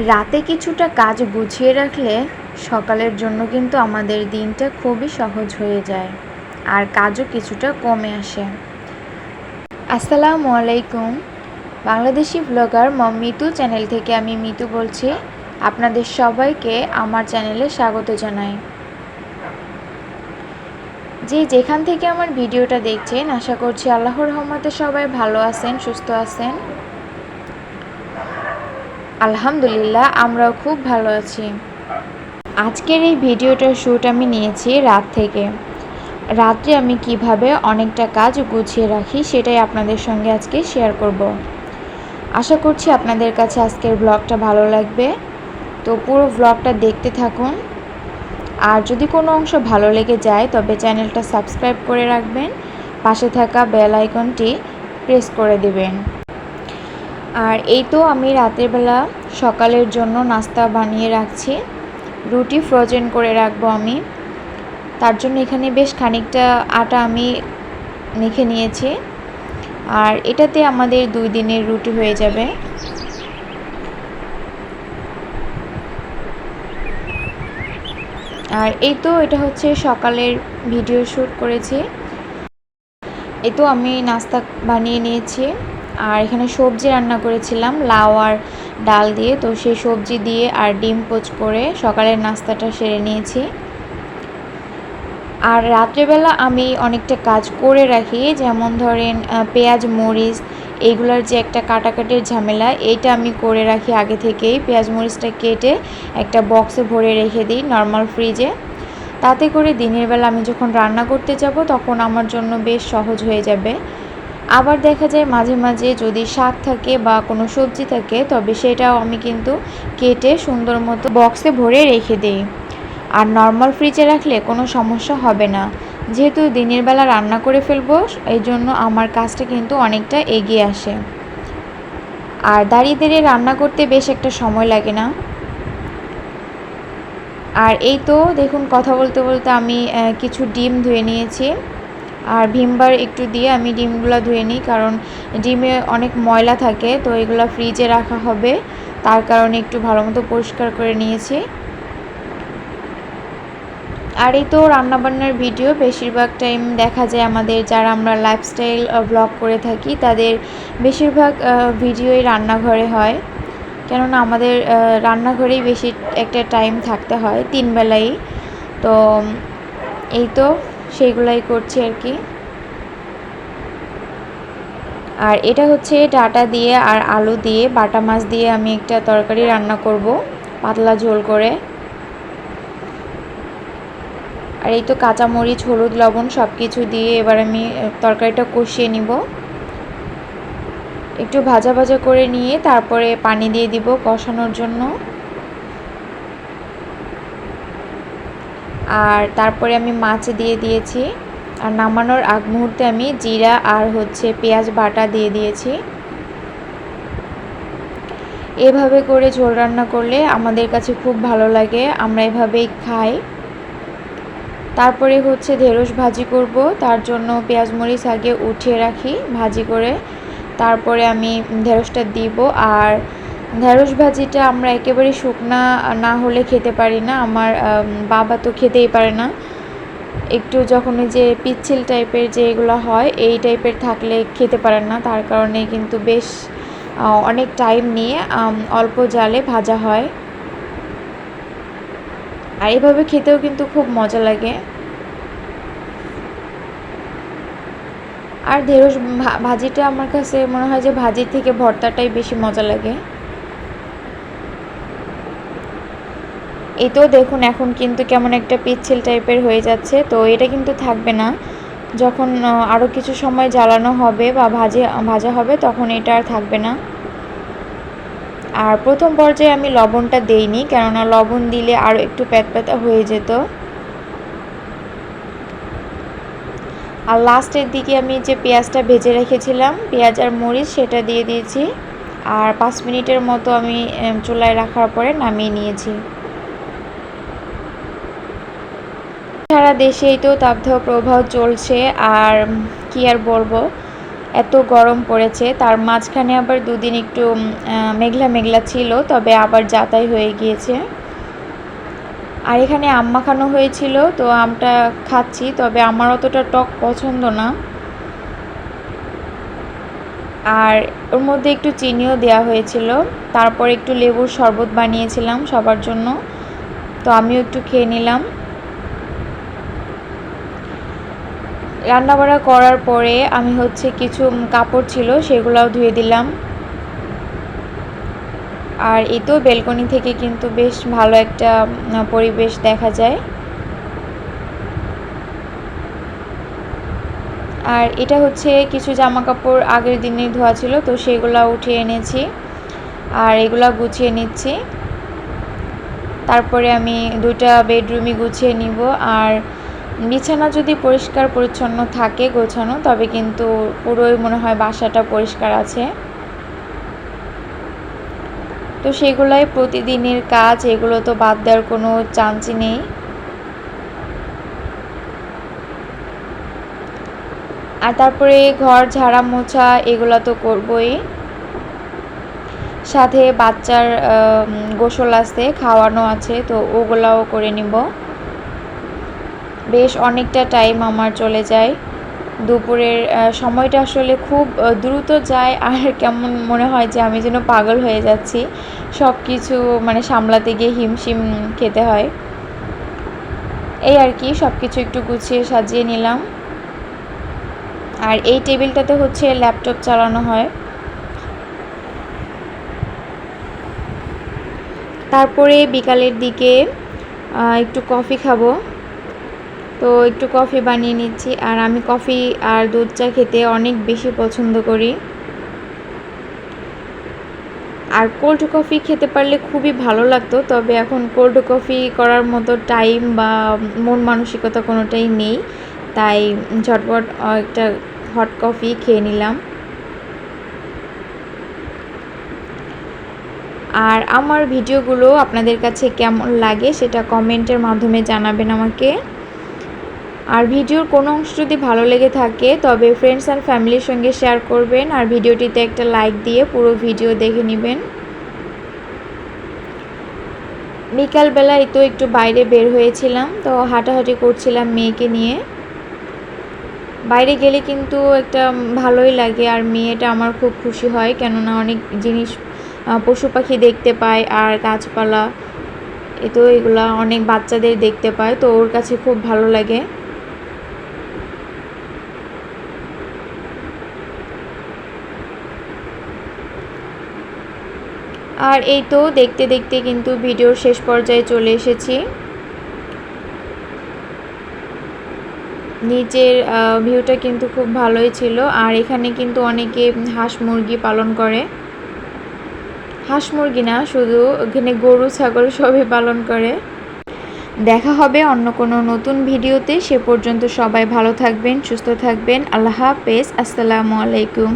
রাতে কিছুটা কাজ গুছিয়ে রাখলে সকালের জন্য কিন্তু আমাদের দিনটা খুবই সহজ হয়ে যায় আর কাজও কিছুটা কমে আসে। আসসালামু আলাইকুম। বাংলাদেশি ব্লগার মিতু চ্যানেল থেকে আমি মিতু বলছি। আপনাদের সবাইকে আমার চ্যানেলে স্বাগত জানাই। যেখান থেকে আমার ভিডিওটা দেখছেন, আশা করছি আল্লাহর রহমতে সবাই ভালো আছেন, সুস্থ আছেন। আলহামদুলিল্লাহ, আমরাও খুব ভালো আছি। আজকের এই ভিডিওটার শ্যুট আমি নিয়েছি রাত থেকে। রাত্রে আমি কিভাবে অনেকটা কাজ গুছিয়ে রাখি সেটাই আপনাদের সঙ্গে আজকে শেয়ার করব। আশা করছি আপনাদের কাছে আজকের ব্লগটা ভালো লাগবে, তো পুরো ব্লগটা দেখতে থাকুন। আর যদি কোনো অংশ ভালো লেগে যায় তবে চ্যানেলটা সাবস্ক্রাইব করে রাখবেন, পাশে থাকা বেল আইকনটি প্রেস করে দেবেন। আর এই তো আমি রাতের বেলা সকালের জন্য নাস্তা বানিয়ে রাখছি। রুটি ফ্রোজেন করে রাখবো আমি। তার জন্য এখানে বেশ খানিকটা আটা আমি মেখে নিয়েছি, আর এটাতে আমাদের 2 দিনের রুটি হয়ে যাবে। আর এই তো এটা হচ্ছে সকালের ভিডিও শ্যুট করেছি। এই তো আমি নাস্তা বানিয়ে নিয়েছি, আর এখানে সবজি রান্না করেছিলাম লাউ আর ডাল দিয়ে, তো সেই সবজি দিয়ে আর ডিম পোচ করে সকালের নাস্তাটা সেরে নিয়েছি। আর রাত্রেবেলা আমি অনেকটা কাজ করে রাখি, যেমন ধরেন পেঁয়াজ মরিচ এইগুলার যে একটা কাটাকাটির ঝামেলা, এইটা আমি করে রাখি আগে থেকেই। পেঁয়াজ মরিচটা কেটে একটা বক্সে ভরে রেখে দিই নর্মাল ফ্রিজে। তাতে করে দিনের বেলা আমি যখন রান্না করতে যাব তখন আমার জন্য বেশ সহজ হয়ে যাবে। আবার দেখা যায় মাঝে মাঝে যদি শাক থাকে বা কোনো সবজি থাকে তবে সেটাও আমি কিন্তু কেটে সুন্দর মতো বক্সে ভরে রেখে দিই। আর নর্মাল ফ্রিজে রাখলে কোনো সমস্যা হবে না, যেহেতু দিনের বেলা রান্না করে ফেলবো, এই জন্য আমার কাজটা কিন্তু অনেকটা এগিয়ে আসে। আর দাঁড়িয়ে দাঁড়িয়ে রান্না করতে বেশ একটা সময় লাগে না। আর এই তো দেখুন, কথা বলতে বলতে আমি কিছু ডিম ধুয়ে নিয়েছি, আর ভিমবার একটু দিয়ে আমি ডিমগুলো ধুয়ে নিই, কারণ ডিমে অনেক ময়লা থাকে, তো এগুলো ফ্রিজে রাখা হবে, তার কারণে একটু ভালো মতো পরিষ্কার করে নিয়েছি। আর এই তো রান্নাবান্নার ভিডিও বেশিরভাগ টাইম দেখা যায় আমাদের যারা আমরা লাইফস্টাইল ব্লগ করে থাকি তাদের বেশিরভাগ ভিডিওই রান্নাঘরে হয়, কেননা আমাদের রান্নাঘরেই বেশি একটা টাইম থাকতে হয় 3 বেলাই। তো এই তো সেইগুলাই করছি আর কি। আর এটা হচ্ছে ডাটা দিয়ে আর আলু দিয়ে বাটা মাছ দিয়ে আমি একটা তরকারি রান্না করব, পাতলা ঝোল করে। আর এই তো কাঁচামরিচ হলুদ লবণ সব কিছু দিয়ে এবার আমি তরকারিটা কষিয়ে নিব। একটু ভাজা ভাজা করে নিয়ে তারপরে পানি দিয়ে দিব কষানোর জন্য। আর তারপরে আমি মাছ দিয়ে দিয়েছি, আর নামানোর আগ মুহূর্তে আমি জিরা আর হচ্ছে পেঁয়াজ বাটা দিয়ে দিয়েছি। এভাবে করে ঝোল রান্না করলে আমাদের কাছে খুব ভালো লাগে, আমরা এভাবেই খাই। তারপরে হচ্ছে ঢেঁড়স ভাজি করব, তার জন্য পেঁয়াজ মরিচ আগে উঠিয়ে রাখি ভাজি করে, তারপরে আমি ঢেঁড়সটা দিব। আর ঢেঁড়স ভাজিটা আমরা একেবারে শুকনা না হলে খেতে পারি না, আমার বাবা তো খেতেই পারে না। একটু যখন ওই যে পিচ্ছিল টাইপের যেগুলো হয় এই টাইপের থাকলে খেতে পারেন না, তার কারণে কিন্তু বেশ অনেক টাইম নিয়ে অল্প জালে ভাজা হয়। আর এভাবে খেতেও কিন্তু খুব মজা লাগে। আর ঢেঁড়স ভাজিটা আমার কাছে মনে হয় যে ভাজির থেকে ভর্তাটাই বেশি মজা লাগে। এই তো দেখুন এখন কিন্তু কেমন একটা পিচ্ছিল টাইপের হয়ে যাচ্ছে, তো এটা কিন্তু থাকবে না। যখন আরও কিছু সময় জ্বালানো হবে বা ভাজা হবে তখন এটা আর থাকবে না। আর প্রথম পর্যায়ে আমি লবণটা দেইনি, কেননা লবণ দিলে আরও একটু প্যাতপ্যাতা হয়ে যেত। আর লাস্টের দিকে আমি যে পেঁয়াজটা ভেজে রেখেছিলাম পেঁয়াজ আর মরিচ সেটা দিয়ে দিয়েছি, আর 5 মিনিটের মতো আমি চুলায় রাখার পরে নামিয়ে নিয়েছি। সারা দেশেই তো তাপদাহ প্রবাহ চলছে, আর কি আর বলবো, এত গরম পড়েছে, তার মাঝখানে আবার দুদিন একটু মেঘলা মেঘলা ছিল, তবে আবার যাতাই হয়ে গিয়েছে। আর এখানে আম মাখানো হয়েছিল, তো আমটা খাচ্ছি, তবে আমার অতটা টক পছন্দ না। আর ওর মধ্যে একটু চিনিও দেওয়া হয়েছিল। তারপর একটু লেবুর শরবত বানিয়েছিলাম সবার জন্য, তো আমিও একটু খেয়ে নিলাম। রান্নাবাড়া করার পরে আমি কিছু কাপড় ছিল সেগুলাও ধুয়ে দিলাম। আর এই তো বেলকনি থেকে কিন্তু বেশ ভালো একটা পরিবেশ দেখা যায়। আর এটা কিছু জামা কাপড় আগের দিনে ধোয়া ছিল, তো সেগুলা উঠিয়ে এনেছি আর এগুলা গুছিয়ে নিচ্ছি। তারপরে আমি দুইটা বেডরুমই গুছিয়ে নিব। আর বিছানা যদি পরিষ্কার পরিচ্ছন্ন থাকে গোছানো, তবে কিন্তু পুরোই মনে হয় বাসাটা পরিষ্কার আছে। তো সেগুলাই প্রতিদিনের কাজ, এগুলো তো বাদ দেওয়ার কোনো চান্সই নেই। আর তারপরে ঘর ঝাড়া মোছা এগুলো তো করবই, সাথে বাচ্চার গোসল আছে, খাওয়ানো আছে, তো ওগুলাও করে নিব। বেশ অনেকটা টাইম আমার চলে যায়। দুপুরের সময়টা আসলে খুব দ্রুত যায়, আর কেমন মনে হয় যে আমি যেন পাগল হয়ে যাচ্ছি, সব কিছু সামলাতে গিয়ে হিমশিম খেতে হয়। এই আর কি, সব কিছু একটু গুছিয়ে সাজিয়ে নিলাম। আর এই টেবিলটাতে ল্যাপটপ চালানো হয়। তারপরে বিকালের দিকে একটু কফি খাবো, তো একটু কফি বানিয়ে নিচ্ছি। আর আমি কফি আর দুধ চা খেতে অনেক বেশি পছন্দ করি। আর কোল্ড কফি খেতে পারলে খুবই ভালো লাগতো, তবে এখন কোল্ড কফি করার মতো টাইম বা মন মানসিকতা কোনোটাই নেই, তাই ঝটপট একটা হট কফি খেয়ে নিলাম। আর আমার ভিডিওগুলো আপনাদের কাছে কেমন লাগে সেটা কমেন্টের মাধ্যমে জানাবেন আমাকে। আর ভিডিওর কোনো অংশ যদি ভালো লেগে থাকে তবে ফ্রেন্ডস অ্যান্ড ফ্যামিলির সঙ্গে শেয়ার করবেন, আর ভিডিওটিতে একটা লাইক দিয়ে পুরো ভিডিও দেখে নেবেন। বিকালবেলায় তো একটু বাইরে বের হয়েছিলাম, তো হাঁটাহাঁটি করছিলাম মেয়েকে নিয়ে। বাইরে গেলে কিন্তু একটা ভালোই লাগে, আর মেয়েটা আমার খুব খুশি হয়, কেননা অনেক জিনিস পশু পাখি দেখতে পায় আর গাছপালা, তো এগুলা অনেক বাচ্চাদের দেখতে পায়, তো ওর কাছে খুব ভালো লাগে। আর এই তো দেখতে দেখতে কিন্তু ভিডিওর শেষ পর্যায়ে চলে এসেছি। নিচের ভিউটা কিন্তু খুব ভালোই ছিল। আর এখানে কিন্তু অনেকে হাঁস মুরগি পালন করে, হাঁস মুরগি না, শুধু এখানে গরু ছাগল সবই পালন করে। দেখা হবে অন্য কোনো নতুন ভিডিওতে, সে পর্যন্ত সবাই ভালো থাকবেন, সুস্থ থাকবেন। আল্লাহ হাফেজ, আসসালামু আলাইকুম।